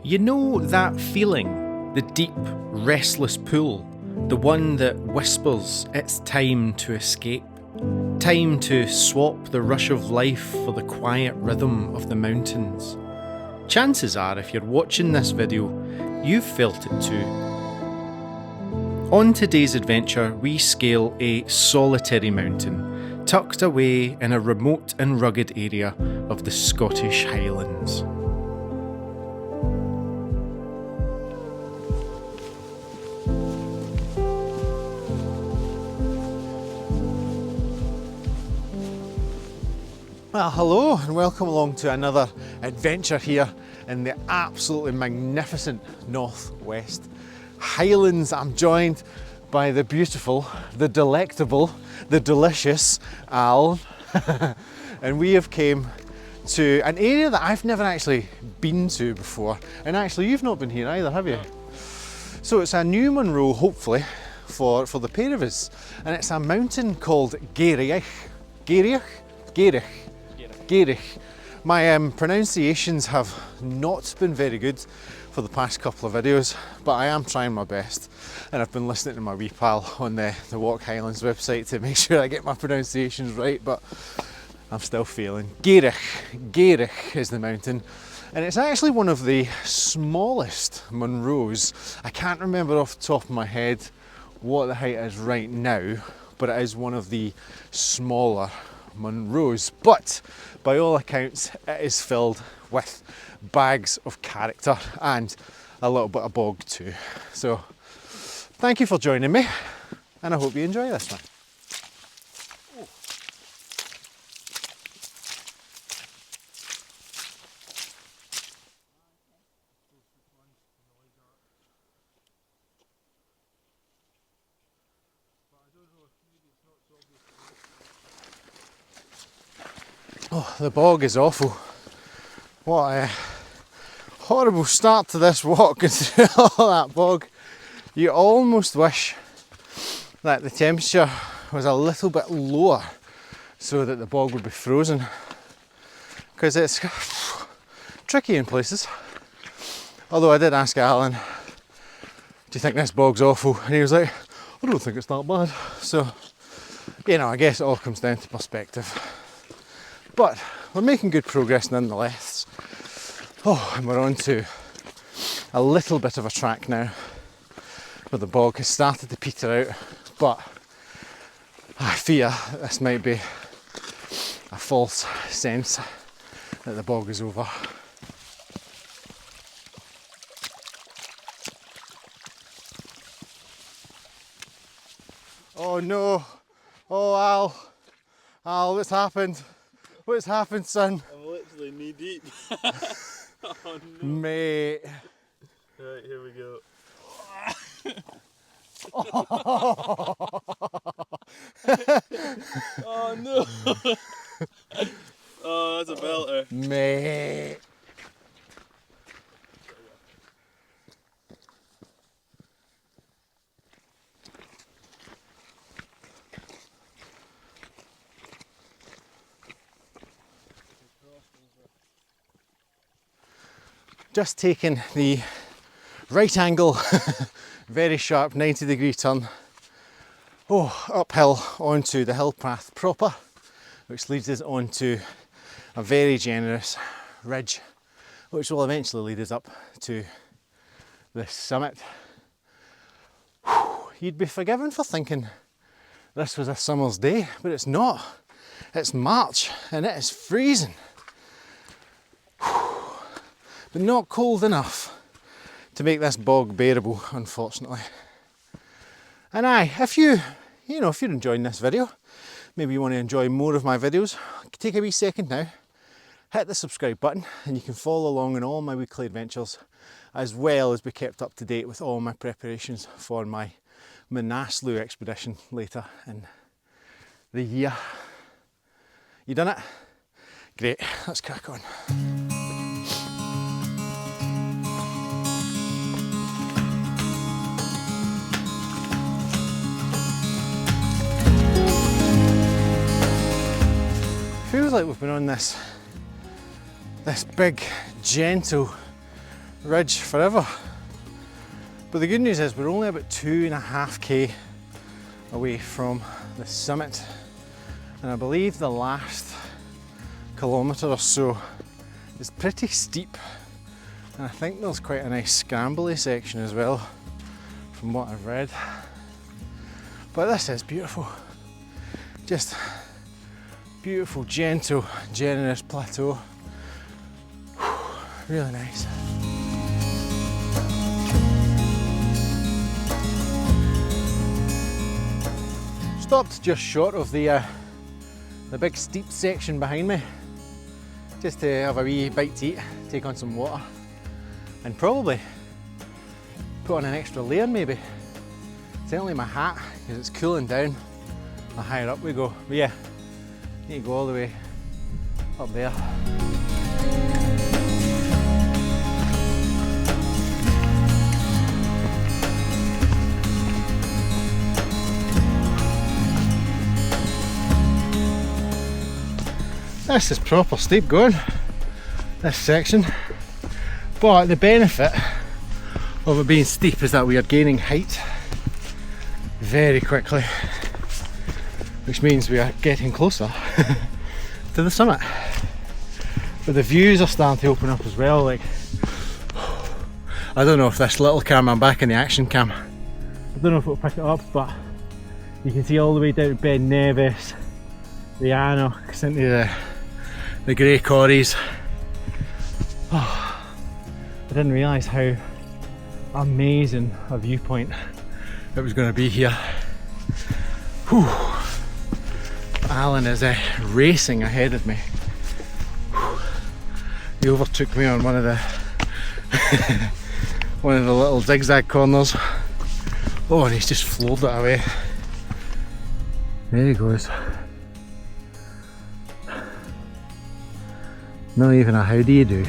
You know that feeling, the deep, restless pull, the one that whispers it's time to escape, time to swap the rush of life for the quiet rhythm of the mountains. Chances are, if you're watching this video, you've felt it too. On today's adventure, we scale a solitary mountain, tucked away in a remote and rugged area of the Scottish Highlands. Well, hello and welcome along to another adventure here in the absolutely magnificent Northwest Highlands. I'm joined by the beautiful, the delectable, the delicious Alan and we have came to an area that I've never actually been to before, and actually you've not been here either, have you? So it's a new Monroe, hopefully, for the pair of us, and it's a mountain called Gairich. Gairich. My pronunciations have not been very good for the past couple of videos, but I am trying my best, and I've been listening to my wee pal on the Walk Highlands website to make sure I get my pronunciations right, but I'm still failing. Gairich is the mountain, and it's actually one of the smallest Monroes. I can't remember off the top of my head what the height is right now, but it is one of the smaller Monroes, but by all accounts it is filled with bags of character and a little bit of bog too. So thank you for joining me, and I hope you enjoy this one. Oh, the bog is awful. What a horrible start to this walk, considering all that bog. You almost wish that the temperature was a little bit lower so that the bog would be frozen, because it's tricky in places. Although I did ask Alan, do you think this bog's awful? And he was like, I don't think it's that bad. So, you know, I guess it all comes down to perspective. But we're making good progress nonetheless. Oh, and we're on to a little bit of a track now where the bog has started to peter out, but I fear that this might be a false sense that the bog is over. Oh no! Oh Al, what's happened? What's happened, son? I'm literally knee deep. Oh no. Mate. Right, here we go. Oh no. Oh, that's a belter. Mate. Just taking the right angle, very sharp 90-degree turn, uphill onto the hill path proper, which leads us onto a very generous ridge, which will eventually lead us up to the summit. You'd be forgiven for thinking this was a summer's day, but it's not. It's March and it is freezing. But not cold enough to make this bog bearable, unfortunately. And if you're enjoying this video, maybe you want to enjoy more of my videos, take a wee second now, hit the subscribe button, and you can follow along in all my weekly adventures, as well as be kept up to date with all my preparations for my Manaslu expedition later in the year. You done it? Great, let's crack on. Feels like we've been on this big, gentle ridge forever. But the good news is we're only about 2.5k away from the summit, and I believe the last kilometre or so is pretty steep, and I think there's quite a nice scrambly section as well from what I've read. But this is beautiful, just beautiful, gentle, generous plateau. Really nice. Stopped just short of the big steep section behind me, just to have a wee bite to eat, take on some water, and probably put on an extra layer maybe. Certainly my hat, because it's cooling down the higher up we go. But yeah, need to go all the way up there. This is proper steep going, this section, but the benefit of it being steep is that we are gaining height very quickly, which means we are getting closer to the summit. But the views are starting to open up as well. Like, I don't know if this little camera, I'm back in the action cam, I don't know if it'll pick it up, but you can see all the way down to Ben Nevis, the Annox, into the grey corries. Oh, I didn't realise how amazing a viewpoint it was going to be here. Whew. Alan is racing ahead of me. Whew. He overtook me on one of the one of the little zigzag corners. Oh, and he's just floored it away. There he goes. Not even a how do you do.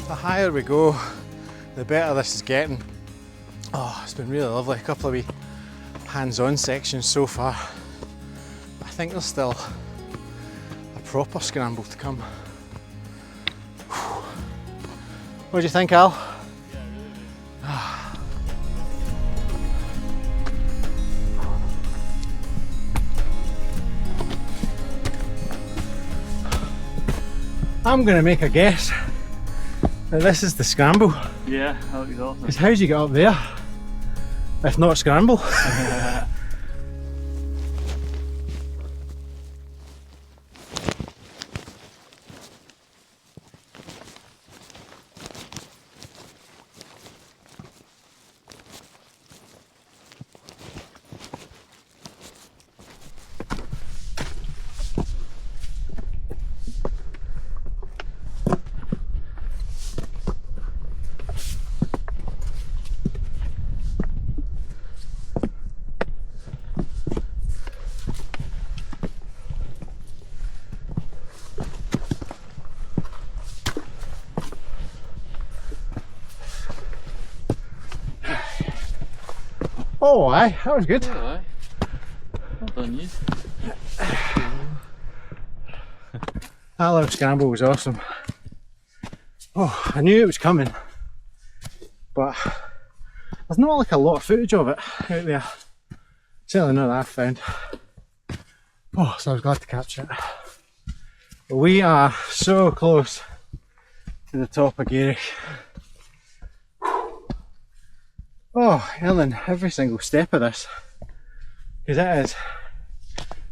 The higher we go, the better this is getting. Oh, it's been really lovely. A couple of wee hands-on sections so far. I think there's still a proper scramble to come. What do you think, Al? I'm going to make a guess that this is the scramble. Yeah, that would be awesome. Because how'd you get up there if not scramble? Oh, aye, that was good. Oh, aye. Well done, you. That little scramble was awesome. Oh, I knew it was coming, but there's not like a lot of footage of it out there. Certainly not that I've found. Oh, so I was glad to capture it. But we are so close to the top of Gairich. Oh, Ellen, every single step of this, because it is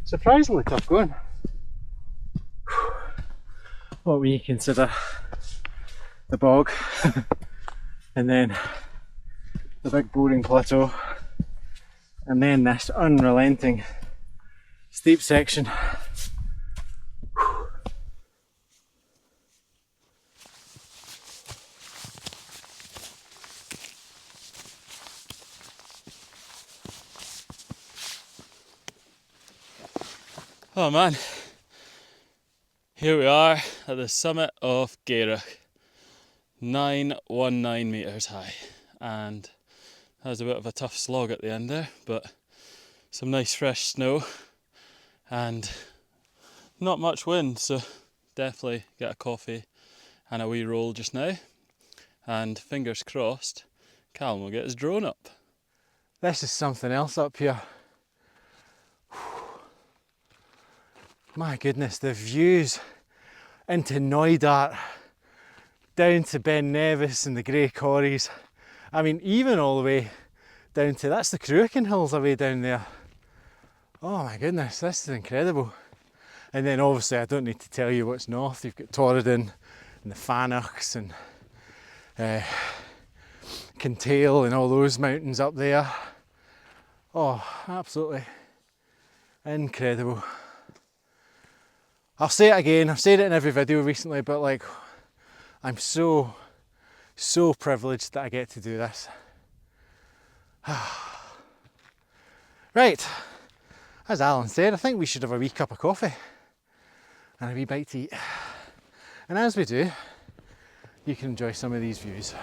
surprisingly tough going. What we consider the bog, and then the big boring plateau, and then this unrelenting steep section. Oh man, here we are at the summit of Gairich, 919 metres high, and that was a bit of a tough slog at the end there, but some nice fresh snow and not much wind, so definitely get a coffee and a wee roll just now, and fingers crossed Callum will get his drone up. This is something else up here. My goodness, the views into Knoydart, down to Ben Nevis and the Grey Corries. I mean, even all the way down to, that's the Cruachan Hills away down there. Oh my goodness, this is incredible. And then obviously I don't need to tell you what's north. You've got Torridon and the Fanachs and Kintail and all those mountains up there. Oh, absolutely incredible. I'll say it again, I've said it in every video recently, but like, I'm so privileged that I get to do this. Right, as Alan said, I think we should have a wee cup of coffee and a wee bite to eat. And as we do, you can enjoy some of these views.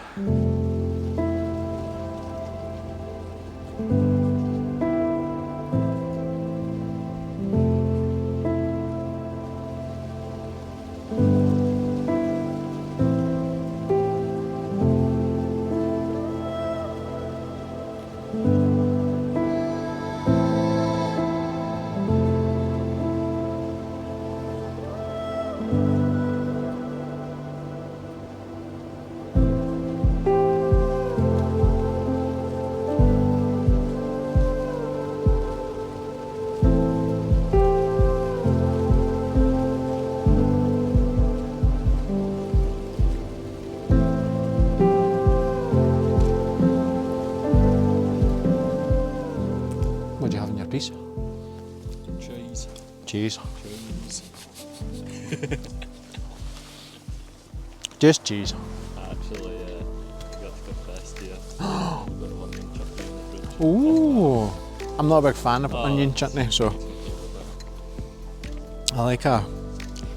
What do you have in your piece? Cheese. Cheese. Cheese. Just cheese. Actually, I got to confess to you. A bit of onion chutney in the fridge. Ooh, I'm not a big fan of onion chutney, so I like a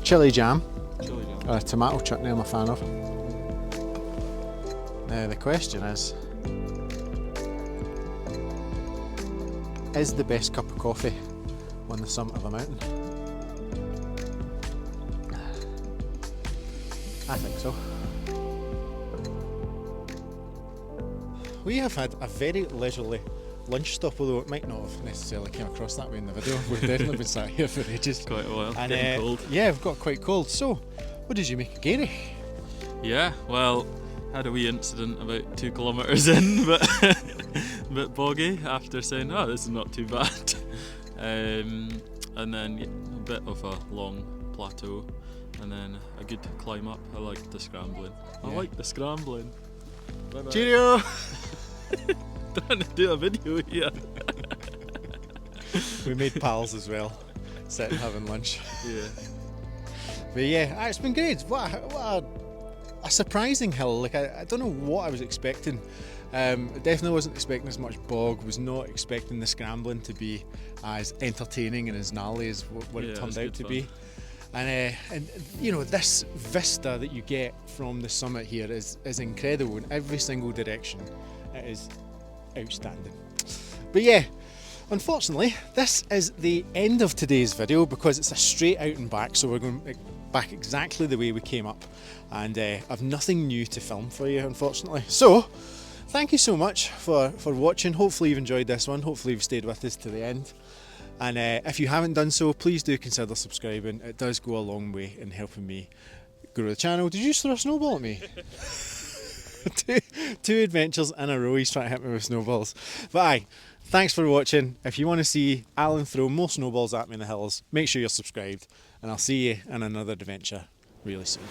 chilli jam Chili jam. or a tomato chutney I'm a fan of. Now the question is the best cup of coffee on the summit of a mountain? I think so. We have had a very leisurely lunch stop, although it might not have necessarily come across that way in the video. We've definitely been sat here for ages. Quite a while. And Getting cold. yeah, we've got quite cold. So, what did you make of Gairich? Yeah, well, had a wee incident about 2 kilometres in, but a bit boggy after saying, oh, this is not too bad. And then yeah, a bit of a long plateau, and then a good climb up. I liked the scrambling. I Yeah. like the scrambling. Bye-bye. Cheerio! Trying to do a video here. We made pals as well, sitting having lunch. Yeah. But yeah, it's been great. What a surprising hill. Like I don't know what I was expecting. Definitely wasn't expecting as much bog. Was not expecting the scrambling to be as entertaining and as gnarly as what Yeah, it it turned was out good to fun. be. And you know, this vista that you get from the summit here is incredible in every single direction. It is outstanding. But yeah, unfortunately, this is the end of today's video because it's a straight out and back, so we're going back exactly the way we came up, and I've nothing new to film for you, unfortunately. So, thank you so much for watching. Hopefully you've enjoyed this one. Hopefully you've stayed with us to the end. And if you haven't done so, please do consider subscribing. It does go a long way in helping me grow the channel. Did you just throw a snowball at me? two adventures in a row, he's trying to hit me with snowballs. But aye, thanks for watching. If you want to see Alan throw more snowballs at me in the hills, make sure you're subscribed, and I'll see you in another adventure really soon.